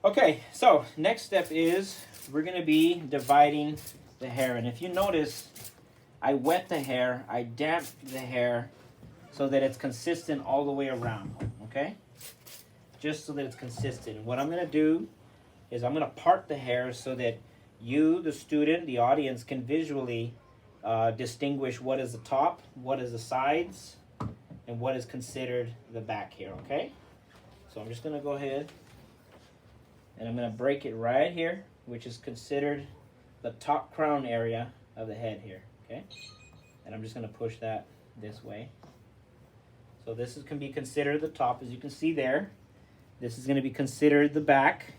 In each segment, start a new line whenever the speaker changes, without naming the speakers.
Okay, so next step is we're going to be dividing the hair. And if you notice, I wet the hair, I damp the hair so that it's consistent all the way around, okay? Just so that it's consistent. And what I'm going to do is I'm going to part the hair so that you, the student, the audience, can visually distinguish what is the top, what is the sides, and what is considered the back here, okay? So I'm just going to go ahead and I'm going to break it right here, which is considered the top crown area of the head here, okay? And I'm just going to push that this way. So this can be considered the top, as you can see there. This is going to be considered the back.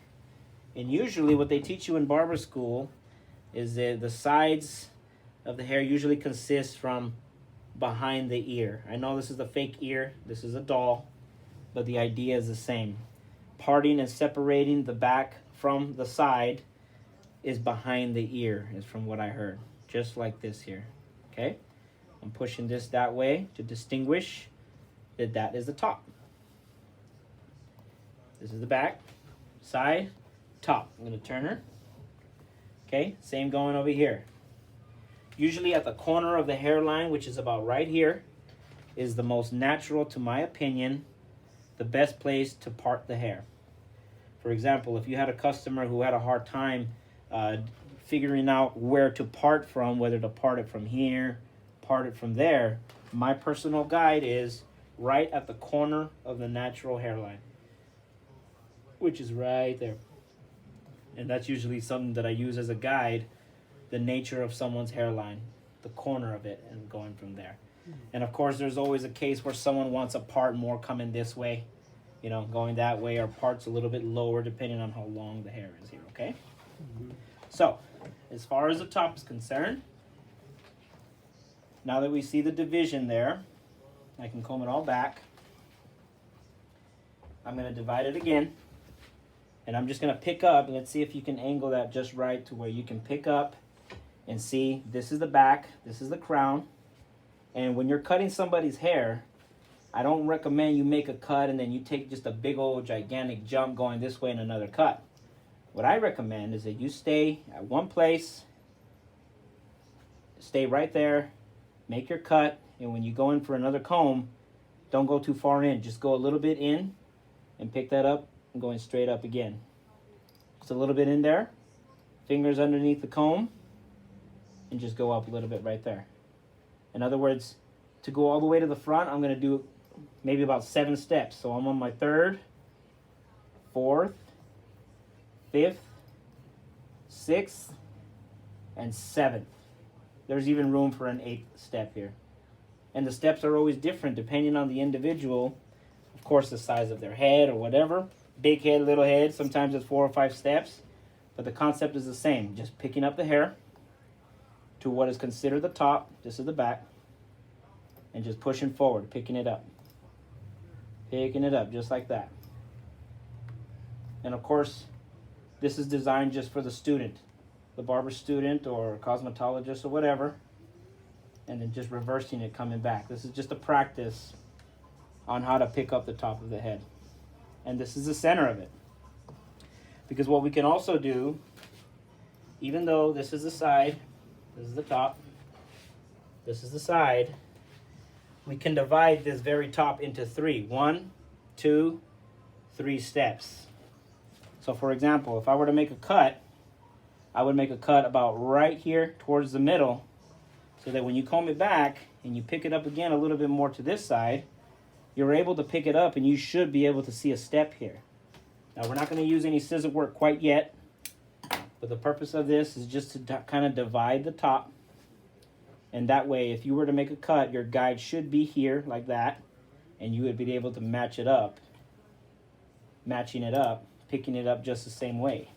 And usually what they teach you in barber school is that the sides of the hair usually consist from behind the ear. I know this is a fake ear, this is a doll, but the idea is the same. Parting and separating the back from the side is behind the ear, is from what I heard. Just like this here, okay? I'm pushing this that way to distinguish that that is the top. This is the back, side, top. I'm going to turn her. Okay, same going over here. Usually at the corner of the hairline, which is about right here, is the most natural, to my opinion, the best place to part the hair. For example, if you had a customer who had a hard time figuring out where to part from, whether to part it from here, part it from there, my personal guide is right at the corner of the natural hairline, which is right there. And that's usually something that I use as a guide, the nature of someone's hairline, the corner of it, and going from there. And of course, there's always a case where someone wants a part more coming this way, you know, going that way, or parts a little bit lower, depending on how long the hair is here, okay? So, as far as the top is concerned, now that we see the division there, I can comb it all back. I'm going to divide it again. And I'm just going to pick up, and let's see if you can angle that just right to where you can pick up and see this is the back, this is the crown. And when you're cutting somebody's hair, I don't recommend you make a cut and then you take just a big old gigantic jump going this way and another cut. What I recommend is that you stay at one place, stay right there, make your cut, and when you go in for another comb, don't go too far in. Just go a little bit in and pick that up and going straight up again. Just a little bit in there, fingers underneath the comb, and just go up a little bit right there. In other words, to go all the way to the front, I'm going to do maybe about 7 steps. So I'm on my 3rd, 4th, 5th, 6th, and 7th. There's even room for an 8th step here. And the steps are always different depending on the individual. Of course, the size of their head or whatever. Big head, little head. Sometimes it's 4 or 5 steps. But the concept is the same. Just picking up the hair to what is considered the top. This is the back. And just pushing forward, picking it up. Picking it up just like that. And of course, this is designed just for the student. The barber student or cosmetologist or whatever. And then just reversing it, coming back. This is just a practice on how to pick up the top of the head. And this is the center of it. Because what we can also do, even though this is the side, this is the top, this is the side, we can divide this very top into 3. 1, 2, 3 steps. So for example, if I were to make a cut, I would make a cut about right here towards the middle, so that when you comb it back and you pick it up again a little bit more to this side, you're able to pick it up and you should be able to see a step here. Now we're not going to use any scissor work quite yet, but the purpose of this is just to kind of divide the top. And that way, if you were to make a cut, your guide should be here like that, and you would be able to match it up, matching it up, picking it up just the same way.